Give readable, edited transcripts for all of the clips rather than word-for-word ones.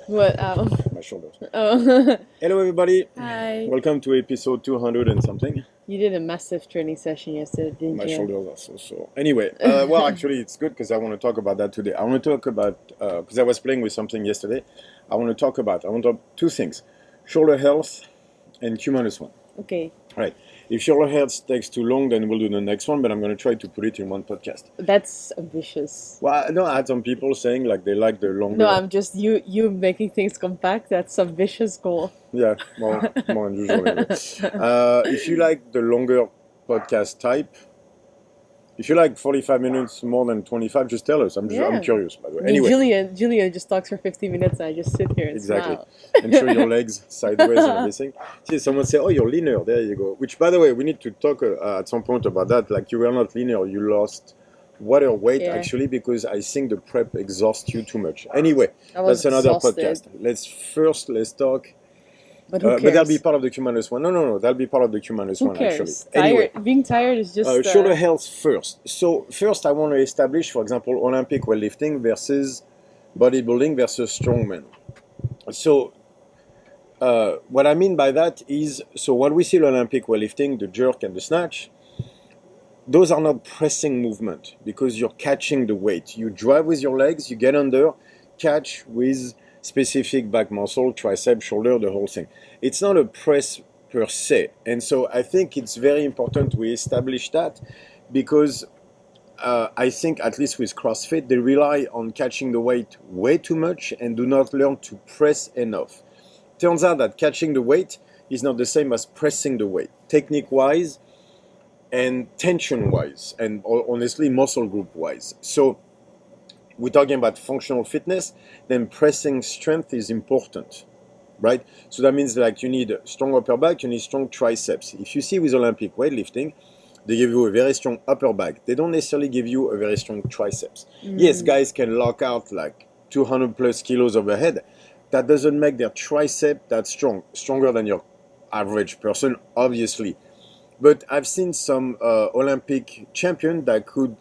What? My shoulders. Oh. Hello, everybody. Hi. Welcome to episode 200 and something. You did a massive training session yesterday, didn't My you? shoulders are so sore. Anyway, well, actually, it's good because I want to talk about that today. I want to talk about, because I was playing with something yesterday. I want to talk two things: shoulder health and Q-1. Okay. Right. If shoulder health takes too long, then we'll do the next one, but I'm going to try to put it in one podcast. That's ambitious. Well, no, I had some people saying like they like the longer. No, I'm just you making things compact. That's ambitious goal. Yeah, more unusual. Anyway. If you like the longer podcast type, if you like 45 minutes more than 25, just tell us. I'm curious, by the way. I mean, Anyway, Julia just talks for 50 minutes and I just sit here and smile. and show your legs sideways and everything. See, someone say, "Oh, you're leaner." There you go. Which, by the way, we need to talk at some point about that. Like, you were not leaner, you lost water weight actually, because I think the prep exhausts you too much. Anyway, that's another podcast. Let's talk. But who cares? But that'll be part of the Q-1. No. That'll be part of the Q-1 Who cares? actually. Anyway, being tired is just... shoulder health first. So first I want to establish, for example, Olympic weightlifting versus bodybuilding versus strongman. So what I mean by that is, so what we see in Olympic weightlifting, the jerk and the snatch, those are not pressing movement because you're catching the weight. You drive with your legs, you get under, catch with specific back muscle, tricep, shoulder, the whole thing. It's not a press per se. And so I think it's very important we establish that, because I think, at least with CrossFit, they rely on catching the weight way too much and do not learn to press enough. Turns out that catching the weight is not the same as pressing the weight, technique-wise and tension-wise, and honestly muscle group-wise. So we're talking about functional fitness, then pressing strength is important, right? So that means like you need a strong upper back, you need strong triceps. If you see with Olympic weightlifting, they give you a very strong upper back. They don't necessarily give you a very strong triceps. Yes, guys can lock out like 200 plus kilos overhead. That doesn't make their tricep that strong, stronger than your average person, obviously. But I've seen some Olympic champion that could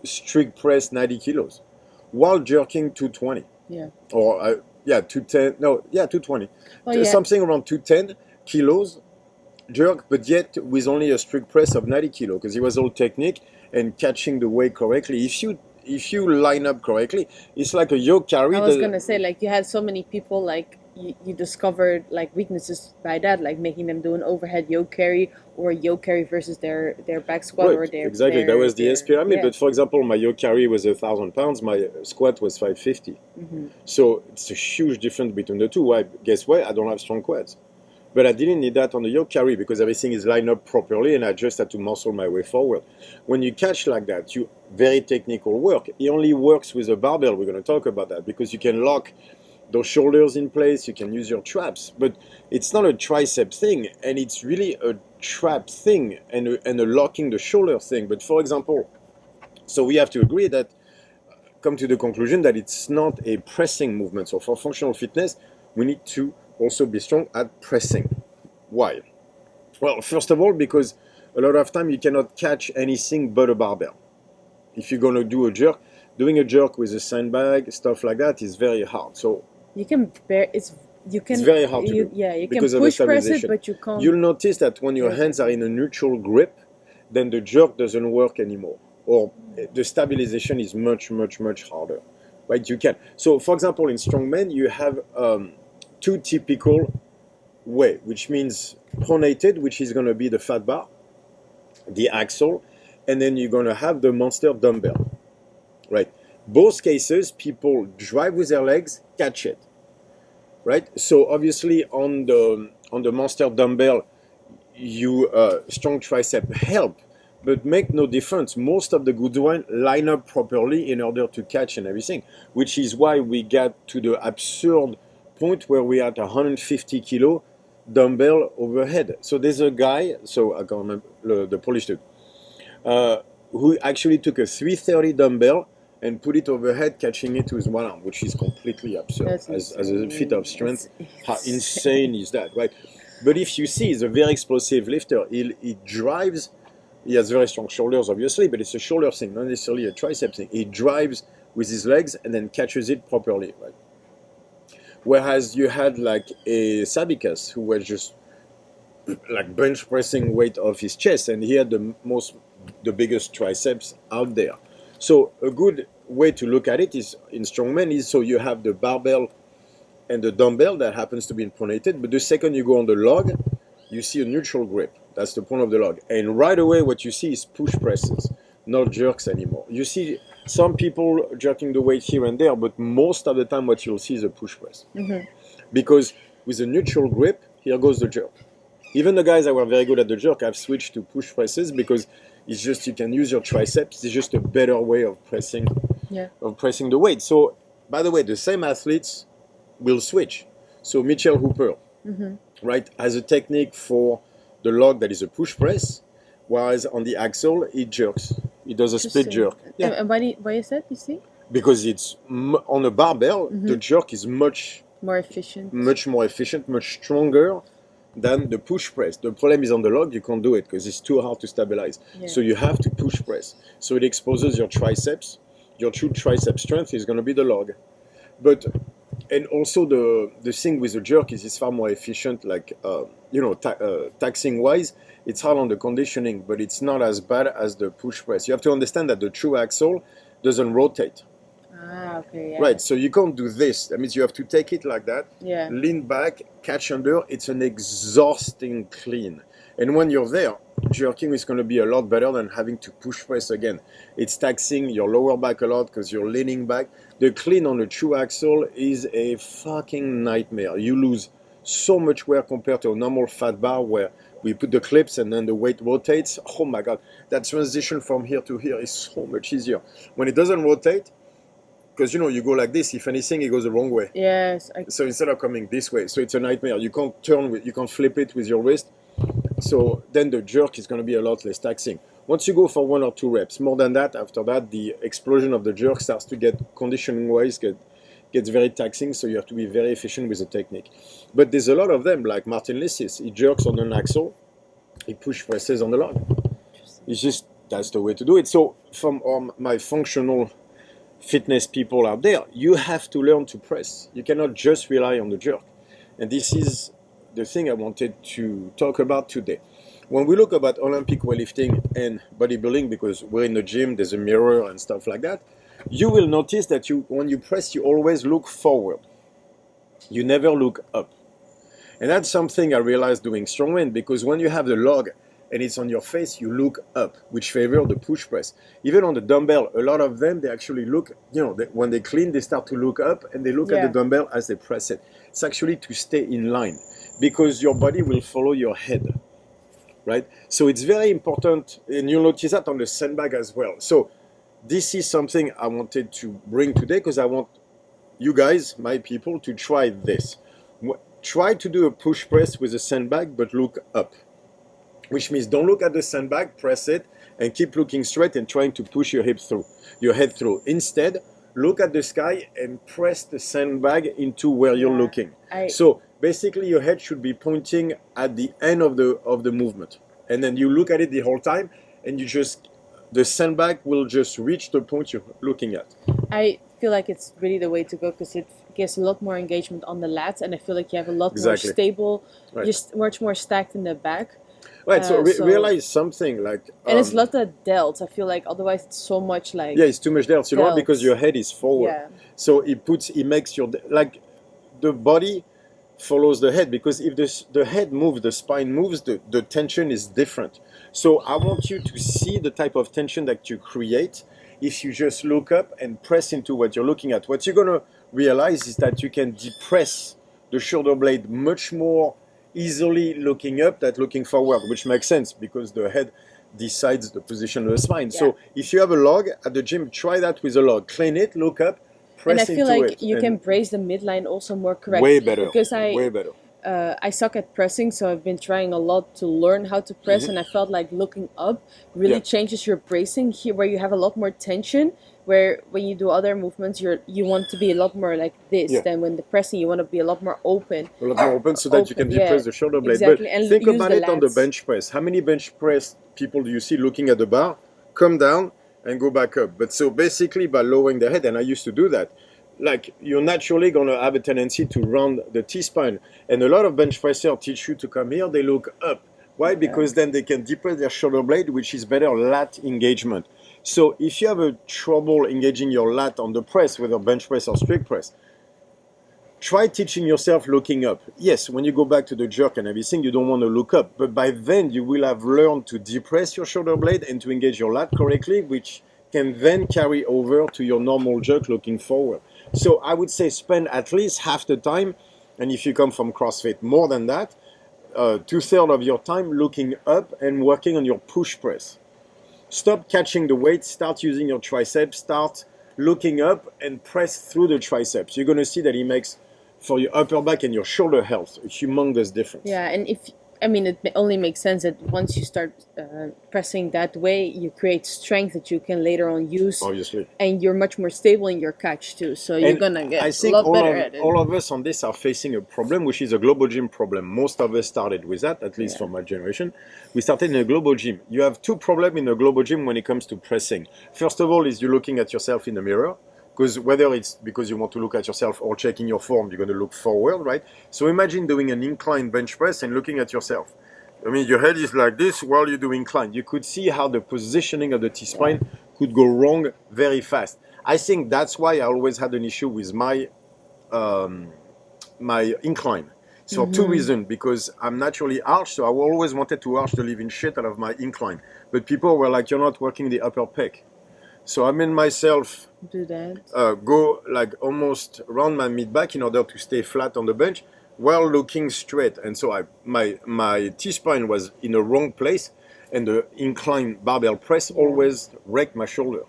strict press 90 kilos. While jerking 220. Yeah. Or, 210. No, 220. Oh, something around 210 kilos jerk, but yet with only a strict press of 90 kilos, because it was all technique and catching the weight correctly. If you line up correctly, it's like a yoke carry. I was going to say, like, you had so many people, like, you discovered like weaknesses by that, like making them do an overhead yoke carry or a yoke carry versus their back squat, or their that was the S pyramid. But for example, my yoke carry was 1,000 pounds, my squat was 550. So it's a huge difference between the two. Why? Guess what? I don't have strong quads, but I didn't need that on the yoke carry because everything is lined up properly, and I just had to muscle my way forward. When you catch like that, you very technical work. It only works with a barbell. We're going to talk about that, because you can lock those shoulders in place, you can use your traps, but it's not a tricep thing, and it's really a trap thing and a locking the shoulder thing. But for example, so we have to agree that, come to the conclusion that it's not a pressing movement. So for functional fitness, we need to also be strong at pressing. Why? Well, first of all, because a lot of time you cannot catch anything but a barbell. If you're going to do a jerk, doing a jerk with a sandbag, stuff like that, is very hard. So you can bear it's very hard to do. Yeah, you because can push press it, but you can't. You'll notice that when your hands are in a neutral grip, then the jerk doesn't work anymore, or the stabilization is much harder, right? You can. So for example, in strongman, you have two typical way, which means pronated, which is going to be the fat bar, the axle, and then you're going to have the monster dumbbell, right? Both cases, people drive with their legs, catch it, right? So obviously on the monster dumbbell, you strong tricep help, but make no difference. Most of the good ones line up properly in order to catch and everything, which is why we got to the absurd point where we are at 150 kilo dumbbell overhead. So there's a guy, so I can't remember the Polish dude, who actually took a 330 dumbbell and put it overhead, catching it with one arm, which is completely absurd as a feat of strength. How insane is that, right? But if you see, he's a very explosive lifter. He drives. He has very strong shoulders, obviously, but it's a shoulder thing, not necessarily a tricep thing. He drives with his legs and then catches it properly, right? Whereas you had like a Sabikas who was just like bench pressing weight off his chest, and he had the biggest triceps out there. So a good way to look at it is in strongman is so you have the barbell and the dumbbell that happens to be pronated, but the second you go on the log, you see a neutral grip. That's the point of the log. And right away what you see is push presses, not jerks anymore. You see some people jerking the weight here and there, but most of the time what you'll see is a push press. Because with a neutral grip, here goes the jerk. Even the guys that were very good at the jerk have switched to push presses because it's just you can use your triceps. It's just a better way of pressing the weight. So, by the way, the same athletes will switch. So Mitchell Hooper, right, has a technique for the log that is a push press, whereas on the axle it jerks. It does a split jerk. Yeah. And why is that? You see? Because it's on a barbell, the jerk is much more efficient, much stronger than the push press. The problem is on the log, you can't do it because it's too hard to stabilize. So you have to push press. So it exposes your triceps. Your true tricep strength is going to be the log. But, and also the thing with the jerk is it's far more efficient, like, taxing wise. It's hard on the conditioning, but it's not as bad as the push press. You have to understand that the true axle doesn't rotate. Okay, yeah. Right, so you can't do this. That means you have to take it like that, yeah. Lean back, catch under. It's an exhausting clean. And when you're there, jerking is going to be a lot better than having to push press again. It's taxing your lower back a lot because you're leaning back. The clean on the true axle is a fucking nightmare. You lose so much wear compared to a normal fat bar where we put the clips and then the weight rotates. Oh my God, that transition from here to here is so much easier. When it doesn't rotate, because you go like this, if anything it goes the wrong way. Yes. So instead of coming this way, so it's a nightmare. You can't you can't flip it with your wrist. So then the jerk is going to be a lot less taxing. Once you go for 1 or 2 reps, more than that, after that the explosion of the jerk starts to get conditioning wise gets very taxing. So you have to be very efficient with the technique. But there's a lot of them, like Martin Lissis. He jerks on an axle, he push presses on the log. It's just that's the way to do it. So from my functional fitness people out there, you have to learn to press. You cannot just rely on the jerk. And this is the thing I wanted to talk about today. When we look about Olympic weightlifting and bodybuilding, because we're in the gym, there's a mirror and stuff like that, you will notice that when you press, you always look forward. You never look up. And that's something I realized doing strongman, because when you have the log and it's on your face, you look up, which favor the push press. Even on the dumbbell, a lot of them, they actually look, when they clean, they start to look up and they look at the dumbbell as they press it. It's actually to stay in line because your body will follow your head, right? So it's very important, and you'll notice that on the sandbag as well. So this is something I wanted to bring today because I want you guys, my people, to try this. Try to do a push press with a sandbag, but look up. Which means don't look at the sandbag, press it, and keep looking straight and trying to push your head through. Instead, look at the sky and press the sandbag into where you're looking. So basically, your head should be pointing at the end of the movement, and then you look at it the whole time, and the sandbag will just reach the point you're looking at. I feel like it's really the way to go because it gives a lot more engagement on the lats, and I feel like you have a lot more stable, just much more stacked in the back. Right, so realize something like... and it's a lot of delts. I feel like otherwise it's so much like... Yeah, it's too much delts, because your head is forward. Yeah. So it makes the body follows the head, because if the head moves, the spine moves, the tension is different. So I want you to see the type of tension that you create if you just look up and press into what you're looking at. What you're going to realize is that you can depress the shoulder blade much more easily looking up than looking forward, which makes sense because the head decides the position of the spine. So if you have a log at the gym, try that with a log. Clean it, look up, press into it. And I feel like you can brace the midline also more correctly. Way better. Because way better. I suck at pressing, so I've been trying a lot to learn how to press, and I felt like looking up really changes your bracing here, where you have a lot more tension, where when you do other movements, you want to be a lot more like this. Then when the pressing, you want to be a lot more open. A lot more open so that you can depress the shoulder blade. Exactly. But and think about it lats. on the bench press. How many bench press people do you see looking at the bar, come down and go back up? But so basically by lowering the head, and I used to do that, like you're naturally going to have a tendency to round the T-spine. And a lot of bench pressers teach you to come here, they look up. Why? Because then they can depress their shoulder blade, which is better lat engagement. So if you have a trouble engaging your lat on the press, whether bench press or strict press, try teaching yourself looking up. Yes, when you go back to the jerk and everything, you don't want to look up. But by then, you will have learned to depress your shoulder blade and to engage your lat correctly, which can then carry over to your normal jerk looking forward. So I would say spend at least half the time, and if you come from CrossFit, more than that, 2/3 of your time looking up and working on your push press. Stop catching the weight, start using your triceps, start looking up and press through the triceps. You're going to see that it makes, for your upper back and your shoulder health, a humongous difference. Yeah, and it only makes sense that once you start pressing that way, you create strength that you can later on use. Obviously. And you're much more stable in your catch too. So you're going to get a lot better at it. All of us on this are facing a problem, which is a global gym problem. Most of us started with that, at least from my generation. We started in a global gym. You have two problems in a global gym when it comes to pressing. First of all is you're looking at yourself in the mirror. Because whether it's because you want to look at yourself or checking your form, you're going to look forward, right? So imagine doing an incline bench press and looking at yourself. I mean, your head is like this while you do incline. You could see how the positioning of the T-spine could go wrong very fast. I think that's why I always had an issue with my my incline. So for two reasons, because I'm naturally arched, so I always wanted to arch the living shit out of my incline. But people were like, you're not working the upper pec. So I made myself do that. Go like almost around my mid-back in order to stay flat on the bench while looking straight. And so my T-spine was in the wrong place, and the incline barbell press always wrecked my shoulder.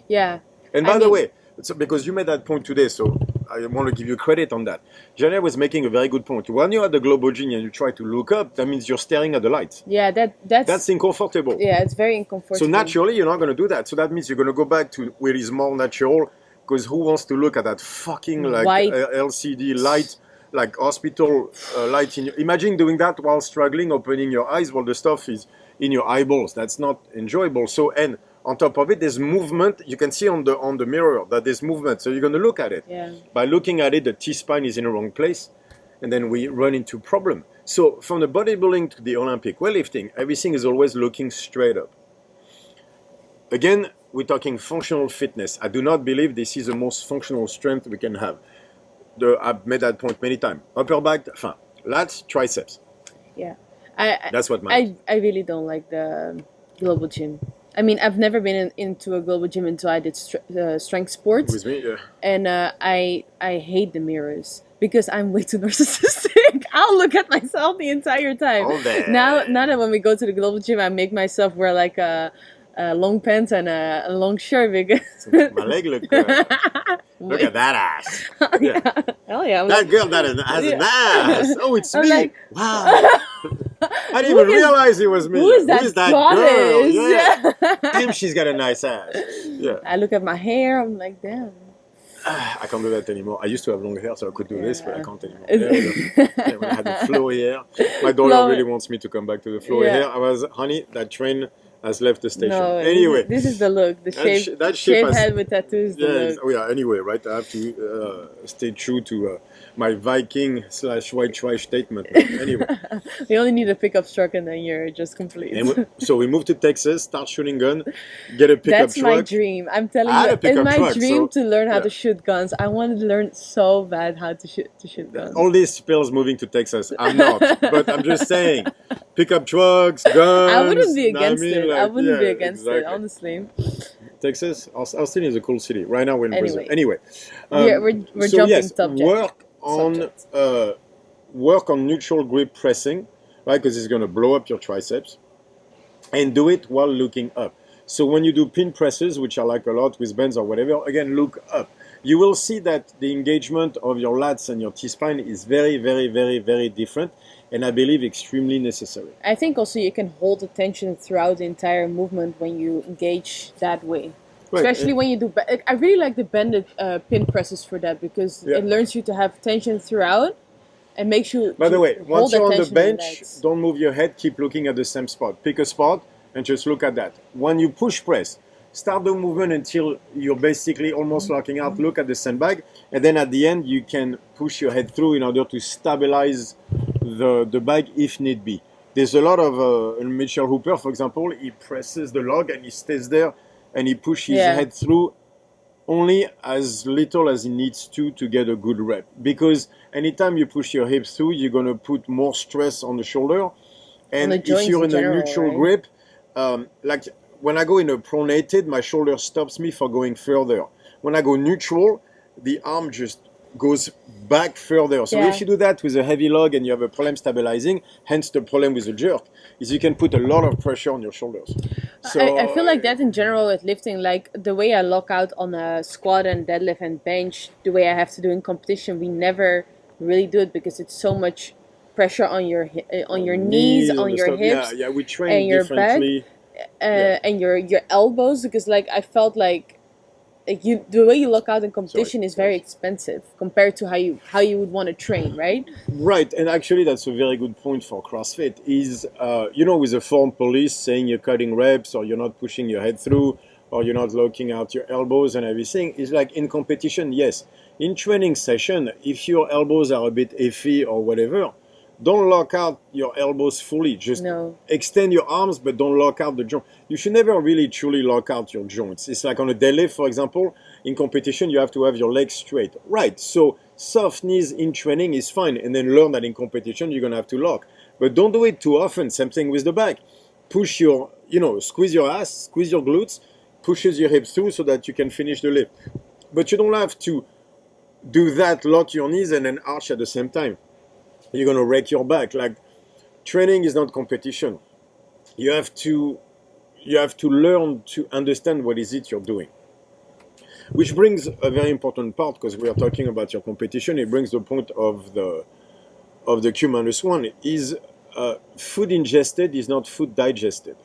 Yeah. And by the way, so because you made that point today, so I want to give you credit on that. Janet was making a very good point. When you're at the global gym and you try to look up, that means you're staring at the light. Yeah, that's uncomfortable. Yeah, it's very uncomfortable. So naturally, you're not going to do that. So that means you're going to go back to where it's more natural. Because who wants to look at that fucking like LCD light, like hospital light? Imagine doing that while struggling, opening your eyes while the stuff is in your eyeballs. That's not enjoyable. So and on top of it, there's movement. You can see on the mirror that there's movement. So you're going to look at it. Yeah. By looking at it, the T-spine is in the wrong place, and then we run into problem. So from the bodybuilding to the Olympic weightlifting, everything is always looking straight up. Again, we're talking functional fitness. I do not believe this is the most functional strength we can have. I've made that point many times. Upper back, lats, triceps. Yeah. That's what matters. I really don't like the global gym. I mean, I've never been into a global gym until I did strength sports. With me, yeah. And I hate the mirrors because I'm way too narcissistic. I'll look at myself the entire time. Now that when we go to the global gym, I make myself wear like a long pants and a long shirt because my leg look good. Look at that ass. Yeah. Hell yeah. That girl that has an ass. Oh, it's me. Like, wow. I didn't even realize it was me. Who is that girl? Yeah. Damn, she's got a nice ass. Yeah. I look at my hair. I'm like, damn. I can't do that anymore. I used to have long hair, so I could do this, but I can't anymore. When I had the flowy hair, my daughter really wants me to come back to the flowy hair. I was, honey, that train has left the station. No, anyway, this is the look. The shaved head with tattoos. Oh yeah. Anyway, right? I have to stay true to my Viking/white trash statement. But anyway, you only need a pickup truck, and then you're just complete. So we moved to Texas, start shooting gun, get a pickup truck. That's my dream. I'm telling you, it's my dream to learn how to shoot guns. I wanted to learn so bad how to shoot guns. All these spills moving to Texas. I'm not, but I'm just saying. Pickup trucks, guns. I wouldn't be against it. I wouldn't be against it, honestly. Texas, Austin is a cool city. Right now we're in Brazil. Anyway, we're jumping subject. Work on neutral grip pressing, right? Because it's going to blow up your triceps, and do it while looking up. So when you do pin presses, which I like a lot with bands or whatever, again look up. You will see that the engagement of your lats and your T-spine is very, very, very, very different. And I believe extremely necessary. I think also you can hold the tension throughout the entire movement when you engage that way. Right. Especially when you do... I really like the bended pin presses for that because it learns you to have tension throughout and makes you... By the way, once you're on the bench, don't move your head, keep looking at the same spot. Pick a spot and just look at that. When you push press, start the movement until you're basically almost locking out, look at the sandbag, and then at the end you can push your head through in order to stabilize the bag if need be. There's a lot of Mitchell Hooper, for example, he presses the log and he stays there and he pushes his head through only as little as he needs to get a good rep. Because anytime you push your hips through, you're going to put more stress on the shoulder. And if you're in a neutral grip, like when I go in a pronated, my shoulder stops me from going further. When I go neutral, the arm just goes back further. So if you do that with a heavy log and you have a problem stabilizing, hence the problem with a jerk, is you can put a lot of pressure on your shoulders. So I feel like that in general with lifting, like the way I lock out on a squat and deadlift and bench, the way I have to do in competition, we never really do it because it's so much pressure on your knees, on your hips, we train and your differently. back, and your elbows, because like I felt like the way you lock out in competition is very expensive compared to how you would want to train, right? Right, and actually that's a very good point for CrossFit is, with the form police saying you're cutting reps or you're not pushing your head through or you're not locking out your elbows and everything, is like in competition, yes. In training session, if your elbows are a bit iffy or whatever, don't lock out your elbows fully. Just extend your arms, but don't lock out the joint. You should never really truly lock out your joints. It's like on a deadlift, for example, in competition, you have to have your legs straight. Right, so soft knees in training is fine, and then learn that in competition, you're going to have to lock. But don't do it too often. Same thing with the back. Push your, squeeze your ass, squeeze your glutes, pushes your hips through so that you can finish the lift. But you don't have to do that, lock your knees, and then arch at the same time. You're going to wreck your back. Like, training is not competition. You have to learn to understand what is it you're doing. Which brings a very important part, because we are talking about your competition. It brings the point of the Q-1 is food ingested is not food digested.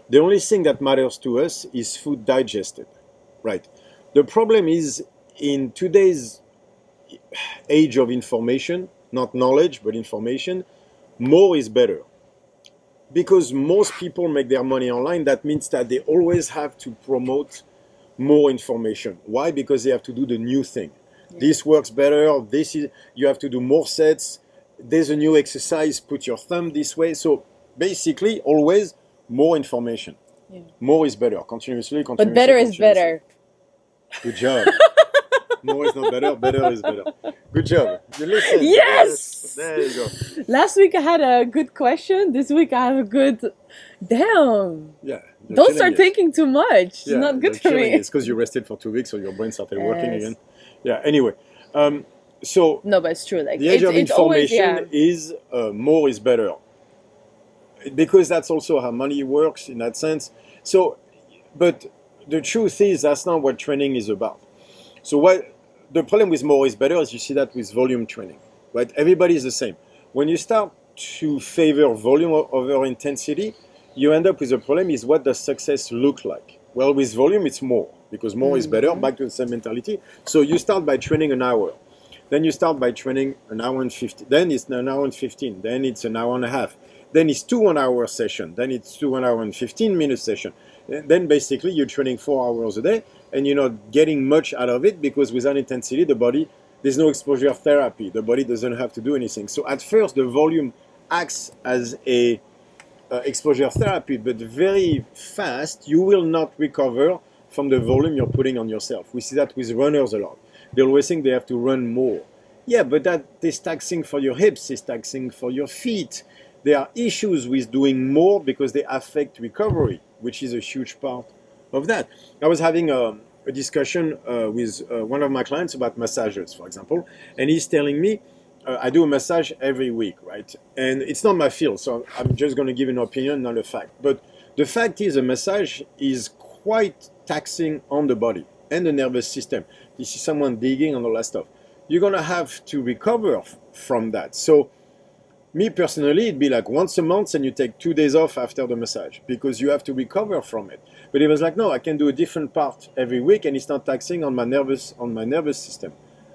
The only thing that matters to us is food digested, right? The problem is in today's age of information, not knowledge, but information, more is better. Because most people make their money online, that means that they always have to promote more information. Why? Because they have to do the new thing. Yeah. This works better, you have to do more sets, there's a new exercise, put your thumb this way. So basically, always more information. Yeah. More is better, continuously. But better is better. Good job. More is not better, better is better. Good job. You listen. Yes! There you go. Last week I had a good question. This week I have a good... Damn. Yeah. Don't start thinking too much. It's not good for me. It's because you rested for 2 weeks, so your brain started working again. Yeah, anyway. So... No, but it's true. Like, the age of information is more is better. Because that's also how money works in that sense. So, but the truth is that's not what training is about. So what the problem with more is better is you see that with volume training, right? Everybody is the same. When you start to favor volume over intensity, you end up with a problem is what does success look like? Well, with volume, it's more because more is better, back to the same mentality. So you start by training an hour. Then you start by training an hour and 50. Then it's an hour and 15. Then it's an hour and a half. Then it's 2 1-hour session. Then it's 2 1 hour and 15-minute session. And then basically you're training 4 hours a day and you're not getting much out of it because without intensity, the body, there's no exposure therapy. The body doesn't have to do anything. So at first, the volume acts as a exposure therapy, but very fast, you will not recover from the volume you're putting on yourself. We see that with runners a lot. They always think they have to run more. Yeah, but that is taxing for your hips, it's taxing for your feet. There are issues with doing more because they affect recovery, which is a huge part of that. I was having a discussion with one of my clients about massages, for example, and he's telling me, I do a massage every week, right? And it's not my field, so I'm just going to give an opinion, not a fact. But the fact is a massage is quite taxing on the body and the nervous system. You see someone digging and all that stuff. You're going to have to recover from that. So me personally, it'd be like once a month and you take 2 days off after the massage because you have to recover from it. But he was like, no, I can do a different part every week and it's not taxing on my nervous system.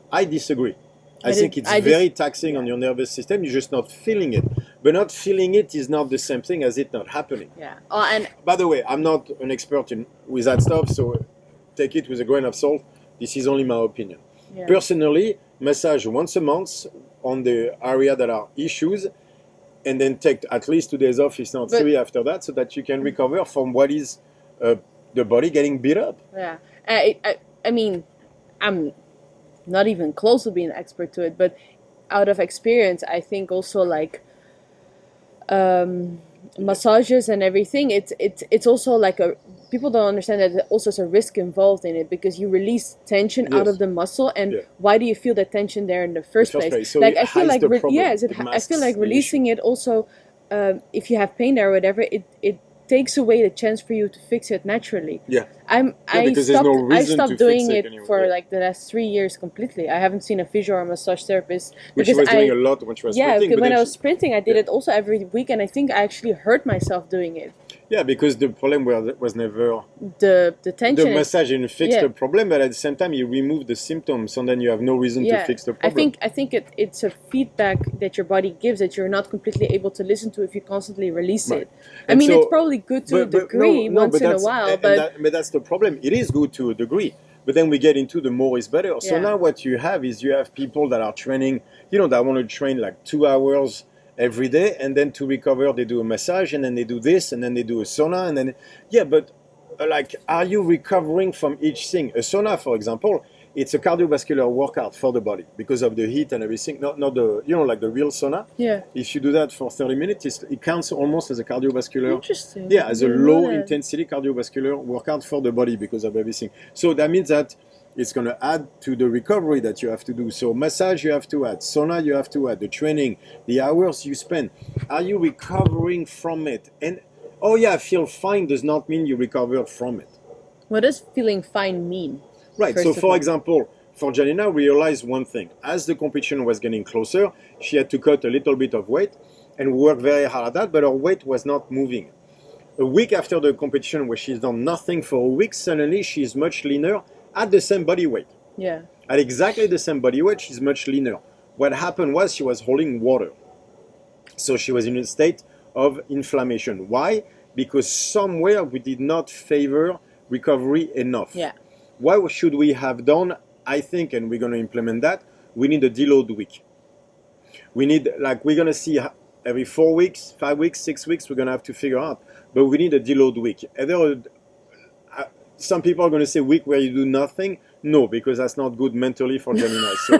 I disagree. I think it's very taxing on your nervous system. You're just not feeling it. But not feeling it is not the same thing as it not happening. Yeah. And by the way, I'm not an expert with that stuff, so take it with a grain of salt. This is only my opinion. yeah. Personally, massage once a month on the area that are issues, and then take at least 2 days off, if not 3 after that, so that you can recover from what is the body getting beat up. Yeah. I mean, I'm not even close to being an expert to it, but out of experience, I think also like massages and everything, it's also like people don't understand that also there's a risk involved in it, because you release tension out of the muscle, and why do you feel the tension there in the first place? So like I feel like I feel like releasing it also, if you have pain there or whatever, it takes away the chance for you to fix it naturally. I stopped doing it anyway. for like the last 3 years completely. I haven't seen a physio or a massage therapist, which you was doing a lot when you were sprinting. When I was sprinting, I did it also every week, and I think I actually hurt myself doing it. Yeah, because the problem was never the tension. The massage didn't fix the problem, but at the same time, you remove the symptoms, and then you have no reason to fix the problem. I think it's a feedback that your body gives that you're not completely able to listen to if you constantly release it. I mean, it's probably good to a degree once in a while, but that's the problem. It is good to a degree, but then we get into the more is better. So now what you have is you have people that are training, that want to train like 2 hours every day, and then to recover they do a massage, and then they do this, and then they do a sauna, and then but like, are you recovering from each thing? A sauna, for example, it's a cardiovascular workout for the body because of the heat and everything. Not the like the real sauna. If you do that for 30 minutes, it counts almost as a cardiovascular. Interesting. Yeah, as a low intensity cardiovascular workout for the body because of everything. So that means that it's going to add to the recovery that you have to do. So massage you have to add, sauna you have to add, the training, the hours you spend. Are you recovering from it? And I feel fine does not mean you recovered from it. What does feeling fine mean? Right. So for example, for Janina, we realized one thing. As the competition was getting closer, she had to cut a little bit of weight, and we worked very hard at that, but her weight was not moving. A week after the competition, where she's done nothing for a week, suddenly she's much leaner, at the same body weight. Yeah. At exactly the same body weight, she's much leaner. What happened was she was holding water. So she was in a state of inflammation. Why? Because somewhere we did not favor recovery enough. Yeah. What should we have done? I think, and we're going to implement that, we need a deload week. We need, like, we're going to see every 4 weeks, 5 weeks, 6 weeks, we're going to have to figure out. But we need a deload week. Some people are going to say week where you do nothing. No, because that's not good mentally for Janina. So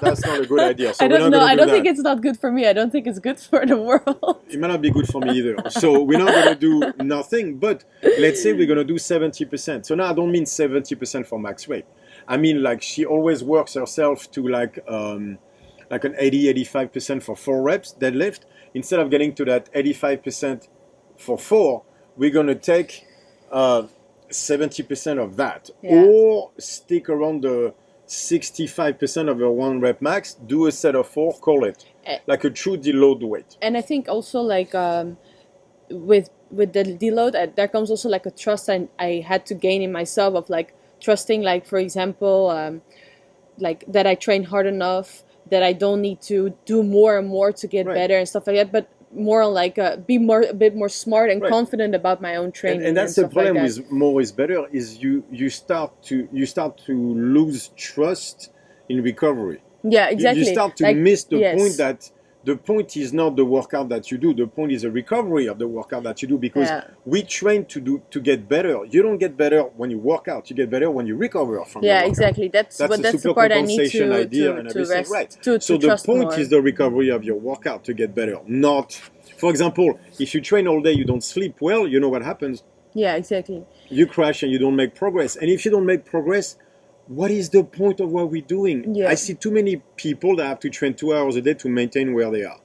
that's not a good idea. So I don't think it's not good for me. I don't think it's good for the world. It might not be good for me either. So we're not going to do nothing, but let's say we're going to do 70%. So now I don't mean 70% for max weight. I mean, like, she always works herself to like an 80-85% for 4 reps deadlift. Instead of getting to that 85% for 4, we're going to take 70% of that, or stick around the 65% of your 1 rep max, do a set of 4, call it like a true deload weight. And I think also like with the deload, there comes also like a trust I had to gain in myself of like trusting, like, for example, like that I train hard enough, that I don't need to do more and more to get better and stuff like that, but more like be a bit more smart and confident about my own training. And that's the problem with more is better, is you start to lose trust in recovery. Yeah, exactly. You start to miss the point that the point is not the workout that you do. The point is the recovery of the workout that you do, because we train to get better. You don't get better when you work out. You get better when you recover from your workout. Exactly. That's the part I need to rest. Right. To so the point more. is the recovery of your workout to get better. Not, for example, if you train all day, you don't sleep well, you know what happens? Yeah, exactly. You crash and you don't make progress. And if you don't make progress, what is the point of what we're doing? Yeah. I see too many people that have to train 2 hours a day to maintain where they are.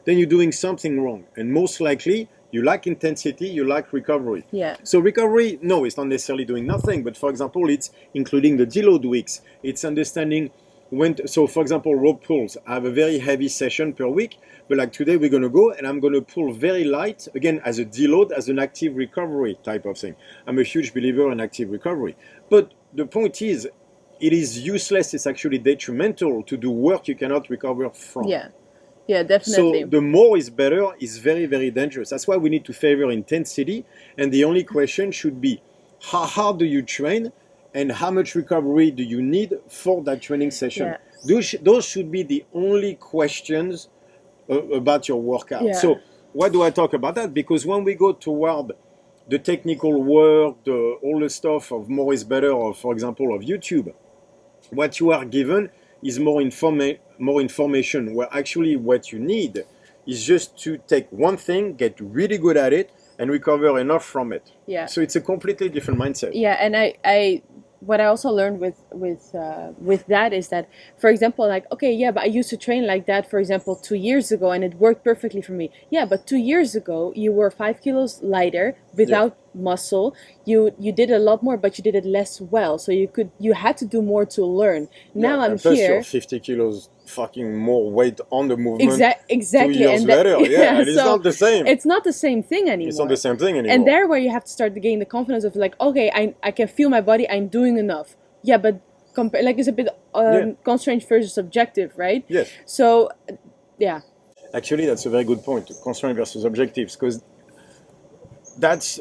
Then you're doing something wrong. And most likely, you lack intensity, you lack recovery. Yeah. So recovery, no, it's not necessarily doing nothing. But for example, it's including the deload weeks. It's understanding when. So for example, rope pulls. I have a very heavy session per week. But like today, we're going to go and I'm going to pull very light, again, as a deload, as an active recovery type of thing. I'm a huge believer in active recovery. But the point is, it is useless, it's actually detrimental to do work you cannot recover from. Yeah. Yeah, So definitely. the more is better is very, very dangerous. That's why we need to favor intensity. And the only question should be, how hard do you train and how much recovery do you need for that training session? Yeah. Those should be the only questions about your workout. Yeah. So why do I talk about that? Because when we go toward the technical work, all the stuff of more is better, or for example of YouTube, what you are given is more information, where actually what you need is just to take one thing, get really good at it, and recover enough from it. Yeah. So it's a completely different mindset. Yeah, and I what I also learned with that is that, for example, like, okay, yeah, but I used to train like that, for example, 2 years ago, and it worked perfectly for me. Yeah, but 2 years ago you were 5 kilos lighter without muscle. You did a lot more, but you did it less well. So you had to do more to learn. Now I'm And plus you're here. 50 kilos fucking more weight on the movement Exactly, 2 years and that, later. yeah, And it's so not the same. it's not the same thing anymore. It's not the same thing anymore. And there where you have to start to gain the confidence of like, okay, I can feel my body, I'm doing enough. Yeah, but like it's a bit constraint versus objective, right? Yes. So, yeah. Actually, that's a very good point. Constraint versus objectives, because that's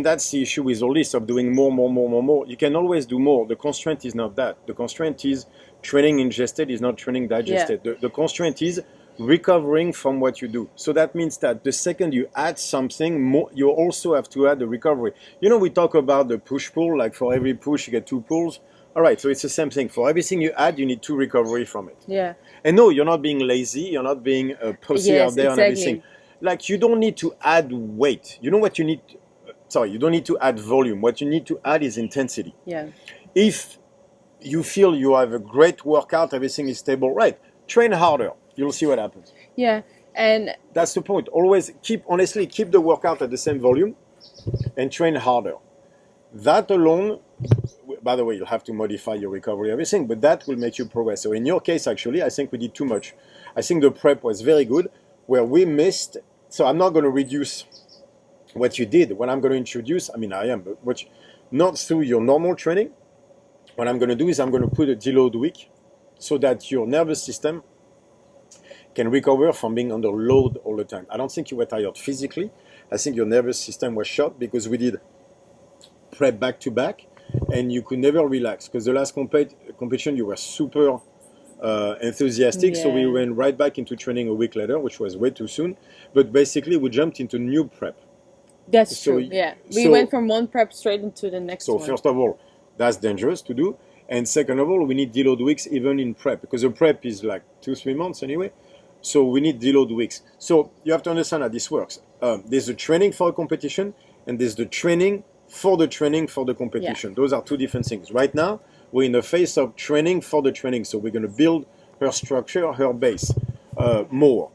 that's the issue with all this of doing more. You can always do more. The constraint is not that. The constraint is training ingested is not training digested. The constraint is recovering from what you do. So that means that the second you add something more, you also have to add the recovery. You know, we talk about the push-pull, like for every push you get 2 pulls. All right, so it's the same thing. For everything you add, you need 2 recovery from it. Yeah. And no, you're not being lazy. You're not being a pussy out there and everything. Like, you don't need to add weight. You know what you need? You don't need to add volume. What you need to add is intensity. Yeah. If you feel you have a great workout, everything is stable, right? Train harder. You'll see what happens. Yeah, and that's the point. Always keep the workout at the same volume and train harder. That alone, by the way, you'll have to modify your recovery, everything, but that will make you progress. So in your case, actually, I think we did too much. I think the prep was very good, where we missed. So I'm not going to reduce what you did. What I'm going to introduce, I am, but not through your normal training. What I'm going to do is I'm going to put a deload week so that your nervous system can recover from being under load all the time. I don't think you were tired physically. I think your nervous system was shot because we did prep back to back and you could never relax, because the last competition you were super enthusiastic. So we went right back into training a week later, which was way too soon. But basically we jumped into new prep. That's true. Yeah, we went from one prep straight into the next one. So first of all, that's dangerous to do. And second of all, we need deload weeks even in prep, because the prep is like 2-3 months anyway. So we need deload weeks. So you have to understand how this works. There's the training for a competition, and there's the training for the competition. Yeah. Those are two different things. Right now, we're in the phase of training for the training. So we're going to build her structure, her base more.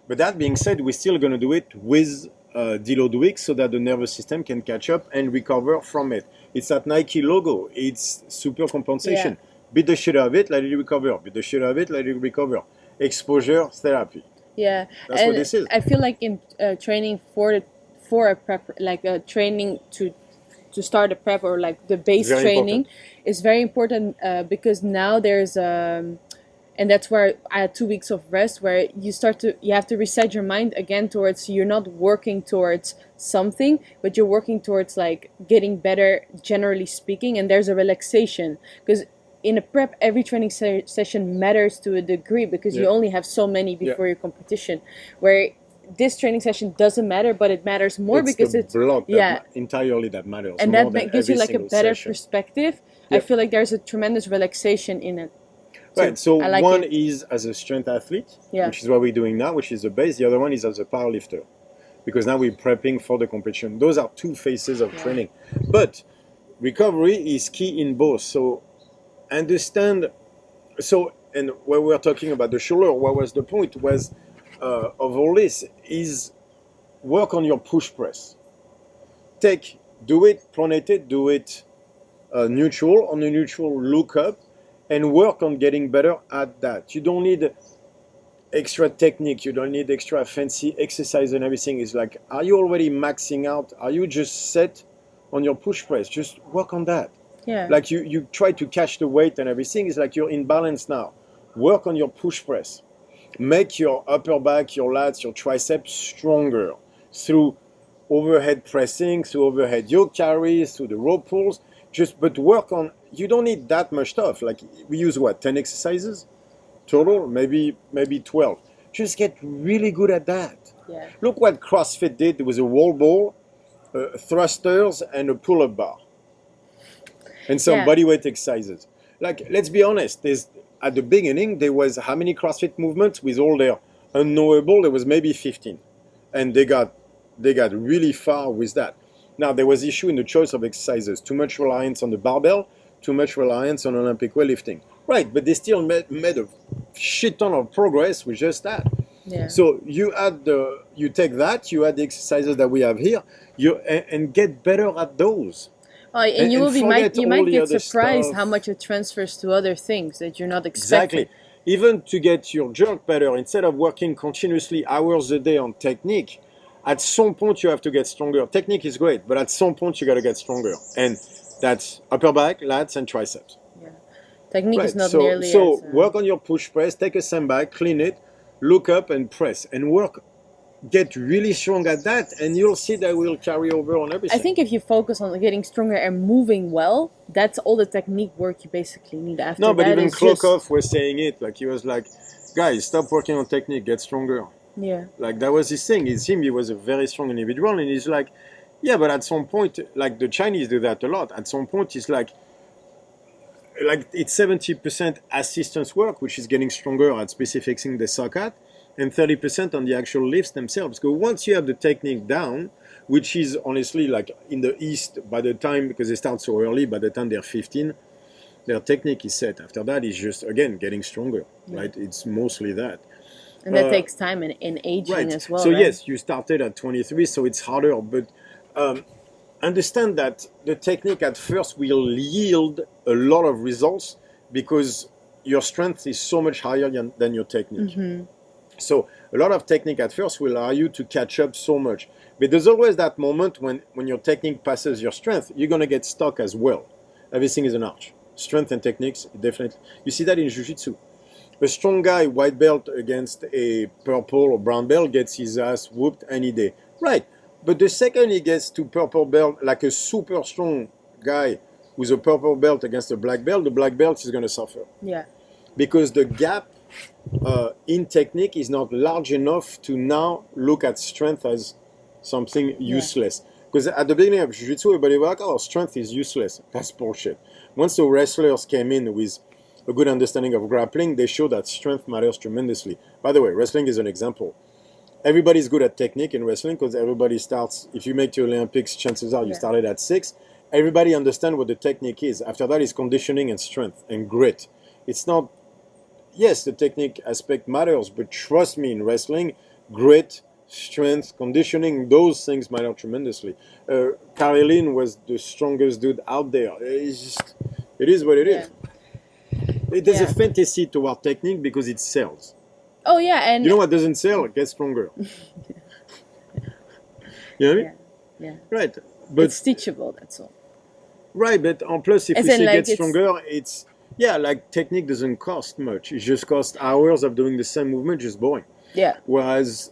But that being said, we're still going to do it with deload weeks so that the nervous system can catch up and recover from it. It's that Nike logo. It's super compensation. Yeah. Beat the shit out of it, let it recover. Beat the shit out of it, let it recover. Exposure therapy. Yeah, that's what this is. I feel like in training for a prep, like training to start a prep, or like the base training, is very important because now there's and that's where I had 2 weeks of rest, where you have to reset your mind again towards, you're not working towards something, but you're working towards like getting better, generally speaking, and there's a relaxation, because in a prep, every training session matters to a degree, because you only have so many before your competition, where this training session doesn't matter, but it matters more because it's block entirely that matters, and that gives you like a better perspective. I feel like there's a tremendous relaxation in it. Right, so like one is as a strength athlete, which is what we're doing now, which is the base. The other one is as a powerlifter, because now we're prepping for the competition. Those are two phases of training. But recovery is key in both. So understand, and when we were talking about the shoulder, what was the point was of all this is work on your push press. Do it pronated, do it neutral, on a neutral look up, and work on getting better at that. You don't need extra technique. You don't need extra fancy exercise and everything. It's like, are you already maxing out? Are you just set on your push press? Just work on that. Yeah. Like you try to catch the weight and everything. It's like you're in balance now. Work on your push press. Make your upper back, your lats, your triceps stronger through overhead pressing, through overhead yoke carries, through the rope pulls. But work on. You don't need that much stuff. Like we use 10 exercises total, maybe 12. Just get really good at that. Yeah. Look what CrossFit did. There was a wall ball, thrusters, and a pull-up bar, and some bodyweight exercises. Like, let's be honest. At the beginning, there was how many CrossFit movements with all their unknowable? There was maybe 15, and they got really far with that. Now there was issue in the choice of exercises. Too much reliance on the barbell, too much reliance on Olympic weightlifting. Right, but they still made a shit ton of progress with just that. Yeah. So you add the exercises that we have here, and get better at those. And you might get surprised how much it transfers to other things that you're not expecting. Exactly. Even to get your jerk better, instead of working continuously hours a day on technique, at some point you have to get stronger. Technique is great, but at some point you got to get stronger, and that's upper back, lats, and triceps. Yeah, technique is not nearly. So work on your push press. Take a sandbag, clean it, look up and press, and work. Get really strong at that, and you'll see that will carry over on everything. I think if you focus on getting stronger and moving well, that's all the technique work you basically need after. No, but even Klokov was saying it. Like he was like, guys, stop working on technique, get stronger. Yeah. Like that was his thing. He was a very strong individual, and he's like, yeah, but at some point, like the Chinese do that a lot. At some point, it's like it's 70% assistance work, which is getting stronger at specific things they suck at, and 30% on the actual lifts themselves. Because once you have the technique down, which is honestly like in the East, by the time, because they start so early, by the time they're 15, their technique is set. After that, it's just, again, getting stronger, right? It's mostly that. And that takes time in aging as well. So right? yes, you started at 23, so it's harder, but understand that the technique at first will yield a lot of results because your strength is so much higher than your technique. Mm-hmm. So a lot of technique at first will allow you to catch up so much. But there's always that moment when your technique passes your strength, you're going to get stuck as well. Everything is an arch. Strength and techniques, definitely. You see that in Jiu-Jitsu. A strong guy, white belt against a purple or brown belt, gets his ass whooped any day. Right. But the second he gets to purple belt, like a super strong guy with a purple belt against a black belt, the black belt is going to suffer. Yeah. Because the gap in technique is not large enough to now look at strength as something useless. Because at the beginning of Jiu-Jitsu, everybody was like, oh, strength is useless. That's bullshit. Once the wrestlers came in with a good understanding of grappling, they show that strength matters tremendously. By the way, wrestling is an example. Everybody's good at technique in wrestling because everybody starts, if you make the Olympics, chances are you started at 6. Everybody understands what the technique is. After that is conditioning and strength and grit. It's not, yes, the technique aspect matters, but trust me, in wrestling, grit, strength, conditioning, those things matter tremendously. Karelin was the strongest dude out there. It's just, it is what it is. There's a fantasy toward technique because it sells. Oh yeah, and you know what doesn't sell? Get stronger. You know what I mean? Yeah. Right, but it's teachable. That's all. Right, but en plus, if we say get stronger, it's like technique doesn't cost much. It just costs hours of doing the same movement, just boring. Yeah. Whereas,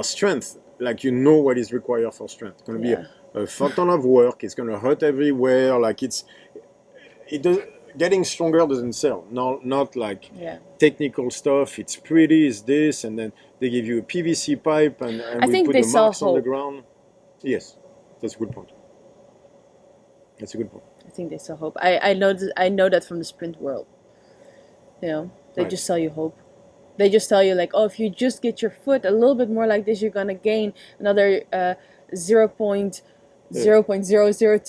strength, like you know what is required for strength. It's going to be a fuck ton of work. It's going to hurt everywhere. Like it does. Getting stronger doesn't sell. Not like technical stuff. It's pretty, it's this, and then they give you a PVC pipe and we put the marks on the ground. Yes, that's a good point. That's a good point. I think they sell hope. I know that from the sprint world. You know, they just sell you hope. They just tell you like, oh, if you just get your foot a little bit more like this, you're gonna gain another 0.002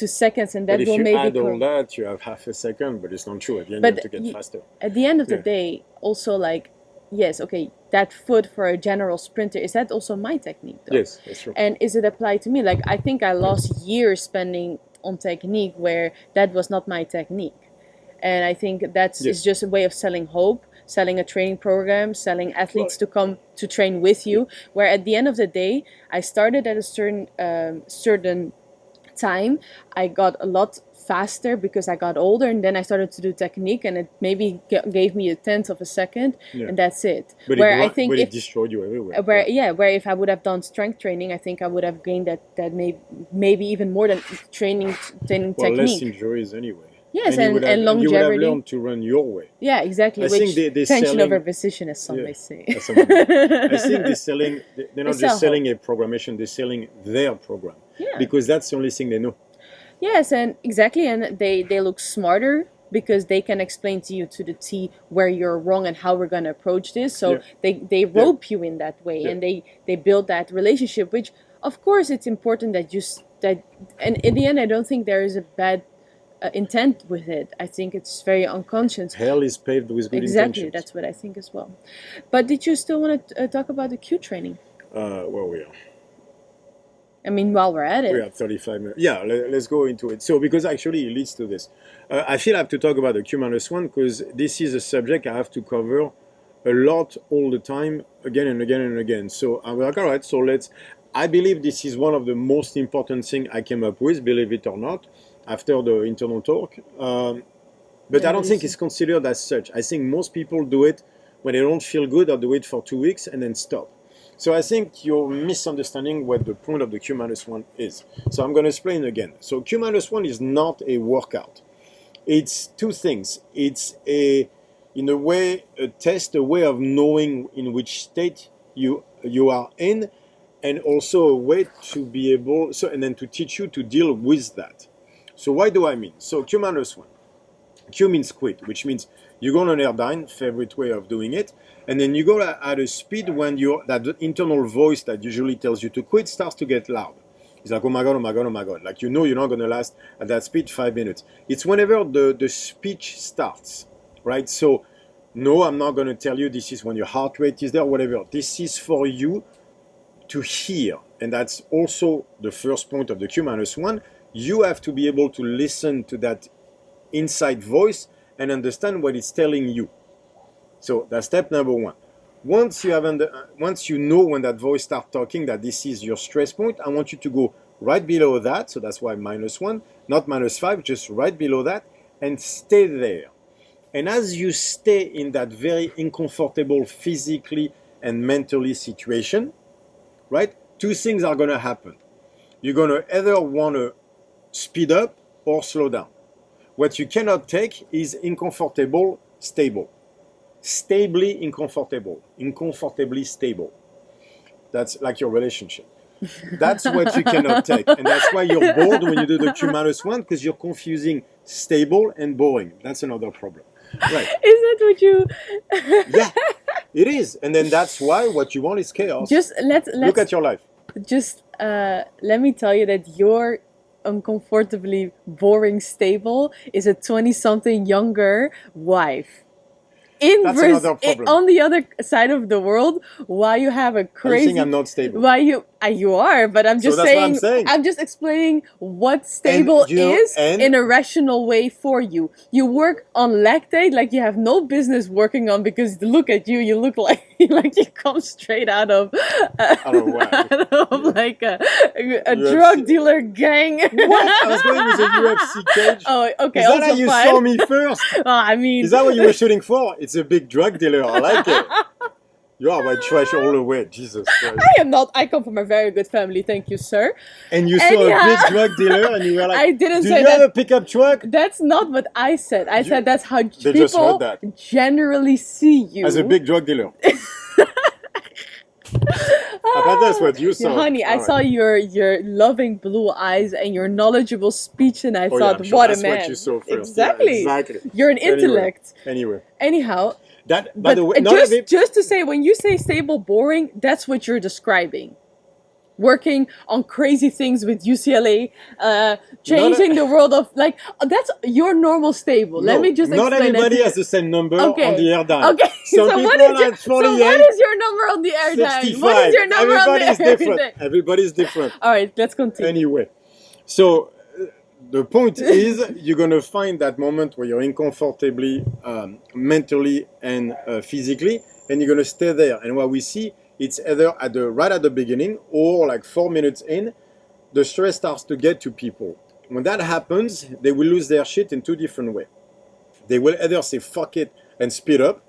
seconds, and that will maybe. But if you add all that, you have half a second, but it's not true. At the end, you have to get faster. At the end of the day, also like, yes, okay, that foot for a general sprinter, is that also my technique though? Yes, that's true. And is it applied to me? Like, I think I lost years spending on technique where that was not my technique. And I think it's just a way of selling hope, selling a training program, selling athletes to come to train with you, where at the end of the day, I started at a certain time. I got a lot faster because I got older, and then I started to do technique, and it maybe gave me a tenth of a second, and that's it. But I think it destroyed you everywhere. Where if I would have done strength training, I think I would have gained that maybe even more than training technique. Less injuries anyway. Yes, and longevity. You would have learned to run your way. Yeah, exactly. Which think tension over precision, as some may say. I think they're not just selling a programmation, they're selling their program. Yeah. Because that's the only thing they know. Yes, and exactly, and they look smarter because they can explain to you to the T where you're wrong and how we're going to approach this. So they rope you in that way, and they build that relationship, which, of course, it's important and in the end, I don't think there is a bad intent with it. I think it's very unconscious. Hell is paved with good intentions. Exactly, that's what I think as well. But did you still want to talk about the Q training? Well, we are. I mean, while we're at it. We have 35 minutes. Yeah, let's go into it. So, because actually it leads to this. I feel I have to talk about the Q-1 because this is a subject I have to cover a lot all the time, again and again and again. So I'm like, all right, so I believe this is one of the most important things I came up with, believe it or not, after the internal talk. But I don't think it's considered as such. I think most people do it when they don't feel good or do it for 2 weeks and then stop. So I think you're misunderstanding what the point of the Q-1 is. So I'm going to explain again. So Q-1 is not a workout. It's two things. It's in a way, a test, a way of knowing in which state you are in, and also a way to be able, and then to teach you to deal with that. So what do I mean? So Q-1. Q means quit, which means you go on an airdyne, favorite way of doing it, and then you go at a speed when that internal voice that usually tells you to quit starts to get loud. It's like, oh my God, oh my God, oh my God. Like, you're not going to last at that speed 5 minutes. It's whenever the speech starts, right? So, no, I'm not going to tell you this is when your heart rate is there, whatever. This is for you to hear. And that's also the first point of the Q-1. You have to be able to listen to that inside voice and understand what it's telling you. So that's step number one. Once you know when that voice starts talking that this is your stress point, I want you to go right below that. So that's why -1, not -5, just right below that, and stay there. And as you stay in that very uncomfortable physically and mentally situation, right, two things are going to happen. You're going to either want to speed up or slow down. What you cannot take is uncomfortable, stable. Stably uncomfortable, uncomfortably stable. That's like your relationship. That's what you cannot take. And that's why you're bored when you do the Q-1, because you're confusing stable and boring. That's another problem. Right. Is that what you... Yeah, it is. And then that's why what you want is chaos. Just let's look at your life. Just let me tell you that your uncomfortably boring stable is a 20-something younger wife. That's another problem. On the other side of the world, why you have a crazy... I think I'm not stable. Why you are, but I'm just saying, I'm just explaining what stable is in a rational way for you. You work on lactate like you have no business working on, because look at you, you look like you come straight out of like a drug dealer gang. What? I was going with a UFC cage. Oh, okay. Is that how you saw me first? I mean, is that what you were shooting for? It's a big drug dealer. I like it. You are my trash all the way. Jesus Christ. I am not. I come from a very good family. Thank you, sir. And you saw a big drug dealer and you were like, I didn't do say you that. have a pickup truck? That's not what I said. I said that's how they people just heard that. generally see you. As a big drug dealer. I bet that's what you saw. Honey, I saw your loving blue eyes and your knowledgeable speech, and I thought, sure what that's a man. What you saw first. Exactly. Yeah, exactly. You're an intellect. Anyway. Anyhow. That, by the way, just to say, when you say stable, boring, that's what you're describing. Working on crazy things with UCLA, changing the world of, like, that's your normal stable. No, let me just explain. Not everybody has the same number on the airdyne. Okay, so what is your number on the airdyne? 65. What is your number on the airdyne? Everybody's different. All right, let's continue. Anyway, so the point is, you're going to find that moment where you're uncomfortably, mentally and physically, and you're going to stay there. And what we see, it's either right at the beginning or like 4 minutes in, the stress starts to get to people. When that happens, they will lose their shit in two different ways. They will either say fuck it and speed up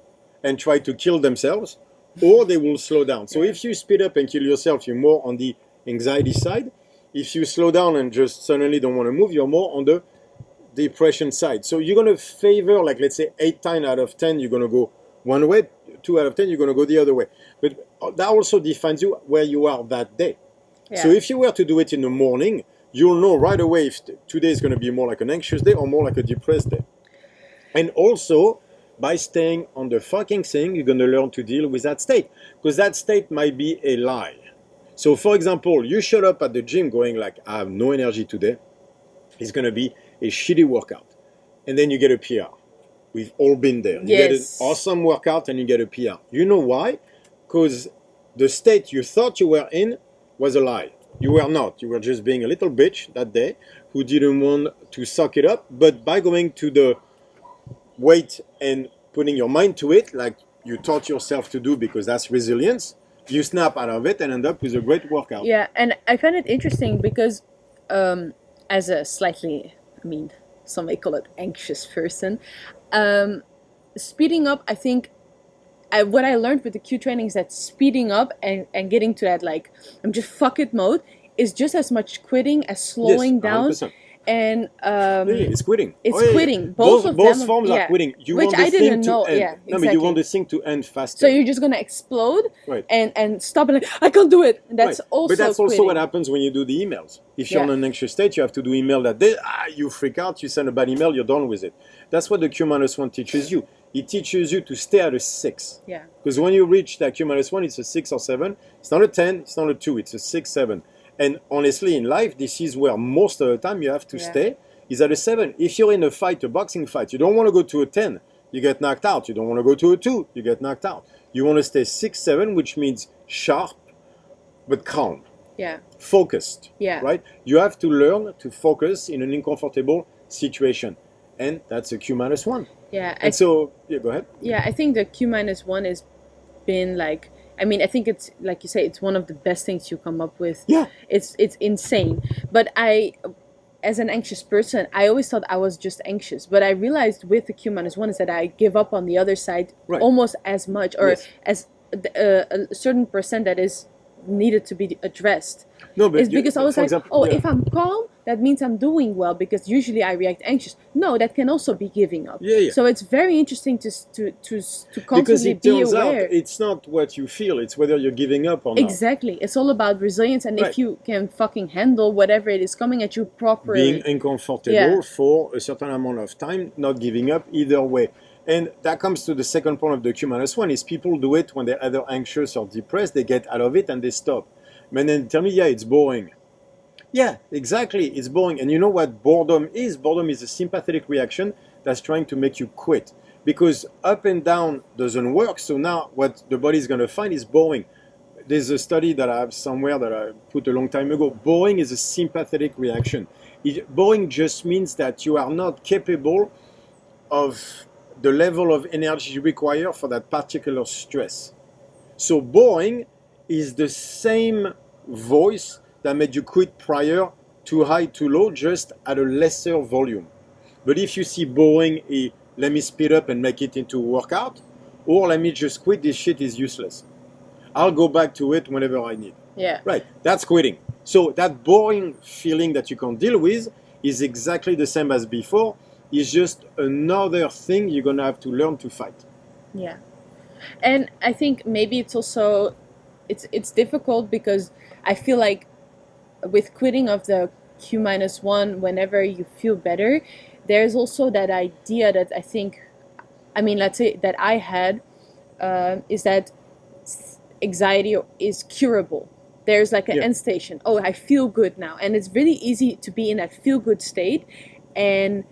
and try to kill themselves, or they will slow down. So if you speed up and kill yourself, you're more on the anxiety side. If you slow down and just suddenly don't want to move, you're more on the depression side. So you're going to favor, like let's say 8 times out of 10, you're going to go one way, 2 out of 10, you're going to go the other way. But that also defines you where you are that day. So if you were to do it in the morning, you'll know right away if today is going to be more like an anxious day or more like a depressed day. And also, by staying on the fucking thing, you're going to learn to deal with that state. Because that state might be a lie. So, for example, you showed up at the gym going like, I have no energy today. It's going to be a shitty workout. And then you get a PR. We've all been there. You get an awesome workout and you get a PR. You know why? Because the state you thought you were in was a lie. You were not. You were just being a little bitch that day who didn't want to suck it up. But by going to the weight and putting your mind to it, like you taught yourself to do because that's resilience, you snap out of it and end up with a great workout. Yeah, and I find it interesting because as a slightly, some may call it anxious person, speeding up, I think, what I learned with the Q training is that speeding up and getting to that, like, I'm just fuck it mode is just as much quitting as slowing down. 100%. And it's quitting. It's quitting. Both forms are quitting. You which want the I didn't know. End. Yeah, exactly. No, but you want the thing to end faster. So you're just gonna explode, right? And stop and like, I can't do it. And that's also. But that's quitting. Also what happens when you do the emails. If you're on an anxious state, you have to do email that day. You freak out. You send a bad email. You're done with it. That's what the Q-1 teaches you. It teaches you to stay at a 6. Yeah. Because when you reach that Q-1, it's a 6 or 7. It's not a 10. It's not a 2. It's a 6, 7. And honestly, in life, this is where most of the time you have to stay. Is at a 7. If you're in a fight, a boxing fight, you don't want to go to a 10. You get knocked out. You don't want to go to a 2. You get knocked out. You want to stay 6, 7, which means sharp, but calm. Yeah. Focused. Yeah. Right? You have to learn to focus in an uncomfortable situation. And that's a Q-1. Yeah. And so, go ahead. Yeah, I think the Q-1 has been like, I think it's, like you say, it's one of the best things you come up with. Yeah. It's insane. But as an anxious person, I always thought I was just anxious. But I realized with the Q-1 is that I give up on the other side almost as much, or as a certain percent that is needed to be addressed. No, but it's because I was like, if I'm calm, that means I'm doing well, because usually I react anxious. No, that can also be giving up. Yeah. So it's very interesting to constantly because it be turns aware. out it's not what you feel, it's whether you're giving up or not. Exactly. It's all about resilience, and if you can fucking handle whatever it is coming at you properly. Being uncomfortable for a certain amount of time, not giving up either way. And that comes to the second point of the Q-1 is people do it when they're either anxious or depressed, they get out of it and they stop. And then tell me, it's boring. Yeah, exactly, it's boring. And you know what boredom is? Boredom is a sympathetic reaction that's trying to make you quit. Because up and down doesn't work, so now what the body is going to find is boring. There's a study that I have somewhere that I put a long time ago. Boring is a sympathetic reaction. Boring just means that you are not capable of the level of energy you require for that particular stress. So boring is the same voice that made you quit prior, too high, too low, just at a lesser volume. But if you see boring, let me speed up and make it into a workout, or let me just quit, this shit is useless. I'll go back to it whenever I need. Yeah. Right, that's quitting. So that boring feeling that you can deal with is exactly the same as before. It's just another thing you're going to have to learn to fight. Yeah. And I think maybe it's also, it's difficult because I feel like with quitting of the Q-1, whenever you feel better, there's also that idea that I think, let's say that I had, is that anxiety is curable. There's like an end station. Oh, I feel good now. And it's really easy to be in that feel good state and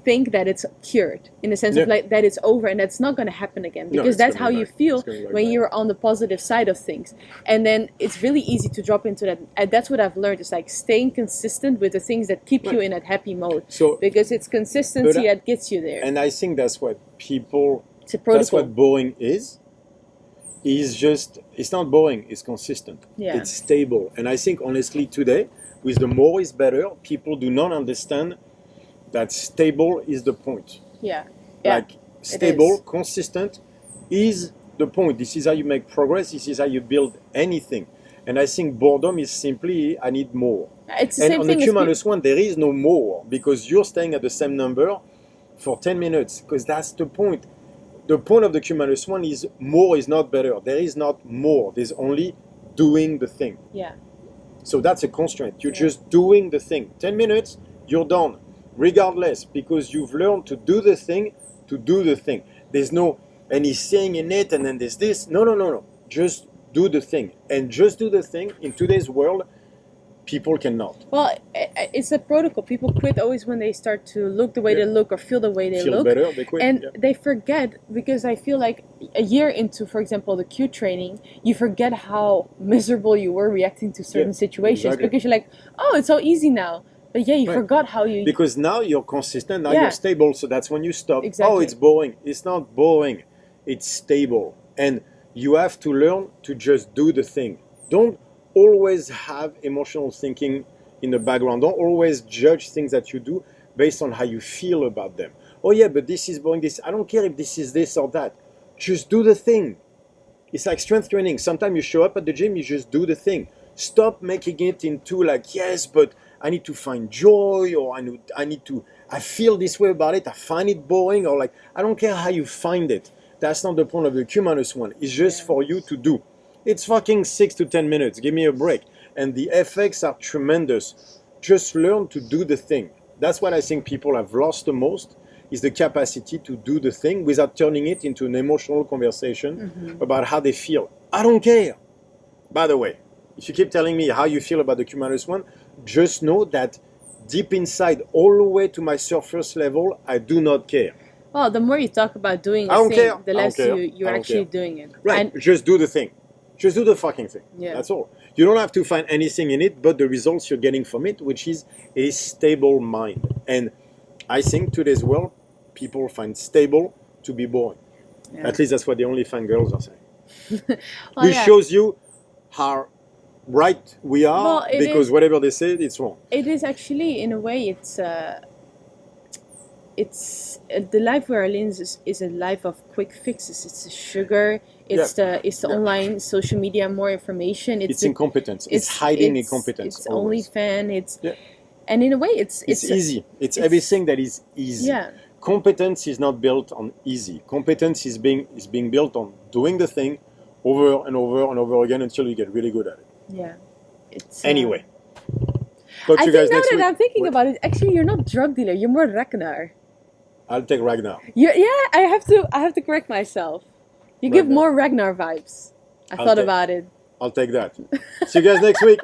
think that it's cured, in the sense of like that it's over and that's not going to happen again, because that's how you feel when you're on the positive side of things. And then it's really easy to drop into that. And that's what I've learned, is like staying consistent with the things that keep you in that happy mode, because it's consistency that gets you there. And I think that's what it's a protocol. that's what boring is. is just, it's not boring, it's consistent. Yeah. It's stable. And I think honestly today, with the more is better, people do not understand that stable is the point. Yeah. Like stable, consistent is the point. This is how you make progress. This is how you build anything. And I think boredom is simply, I need more. It's the and same on thing the as Q-1, there is no more because you're staying at the same number for 10 minutes because that's the point. The point of the Q-1 is more is not better. There is not more. There's only doing the thing. Yeah. So that's a constraint. You're just doing the thing. 10 minutes, you're done. Regardless, because you've learned to do the thing, to do the thing. There's no any saying in it and then there's this. No. Just do the thing. And just do the thing in today's world, people cannot. Well, it's a protocol. People quit always when they start to look the way they look or feel the way they feel look. Better, they quit. And they forget, because I feel like a year into, for example, the Q training, you forget how miserable you were reacting to certain situations because you're like, oh, it's so easy now. But you forgot how you... Because now you're consistent, now you're stable, so that's when you stop. Exactly. Oh, it's boring. It's not boring. It's stable. And you have to learn to just do the thing. Don't always have emotional thinking in the background. Don't always judge things that you do based on how you feel about them. Oh yeah, but this is boring. I don't care if this is this or that. Just do the thing. It's like strength training. Sometimes you show up at the gym, you just do the thing. Stop making it into like, yes, but I need to find joy, or I feel this way about it, I find it boring, or like, I don't care how you find it. That's not the point of the Q-1. It's just for you to do. It's fucking 6 to 10 minutes. Give me a break. And the effects are tremendous. Just learn to do the thing. That's what I think people have lost the most, is the capacity to do the thing without turning it into an emotional conversation about how they feel. I don't care. By the way, if you keep telling me how you feel about the Q-1, just know that deep inside, all the way to my surface level, I do not care. Well, the more you talk about doing a thing, the less you're actually doing it. Right, and just do the thing. Just do the fucking thing. Yeah. That's all. You don't have to find anything in it but the results you're getting from it, which is a stable mind. And I think today's world, people find stable to be boring. Yeah. At least that's what the OnlyFans girls are saying. Which shows you how right we are, because whatever they say, it's wrong. It is actually, in a way, it's the life we are in is a life of quick fixes. It's the sugar. It's the online social media, more information. It's incompetence. It's hiding incompetence. It's OnlyFans. And in a way, it's easy. It's everything that is easy. Yeah. Competence is not built on easy. Competence is being built on doing the thing over and over and over again until you get really good at it. Yeah. It's anyway. I think now that I'm thinking about it, actually, you're not drug dealer. You're more Ragnar. I'll take Ragnar. Yeah, I have to correct myself. You give more Ragnar vibes. I thought about it. I'll take that. See you guys next week.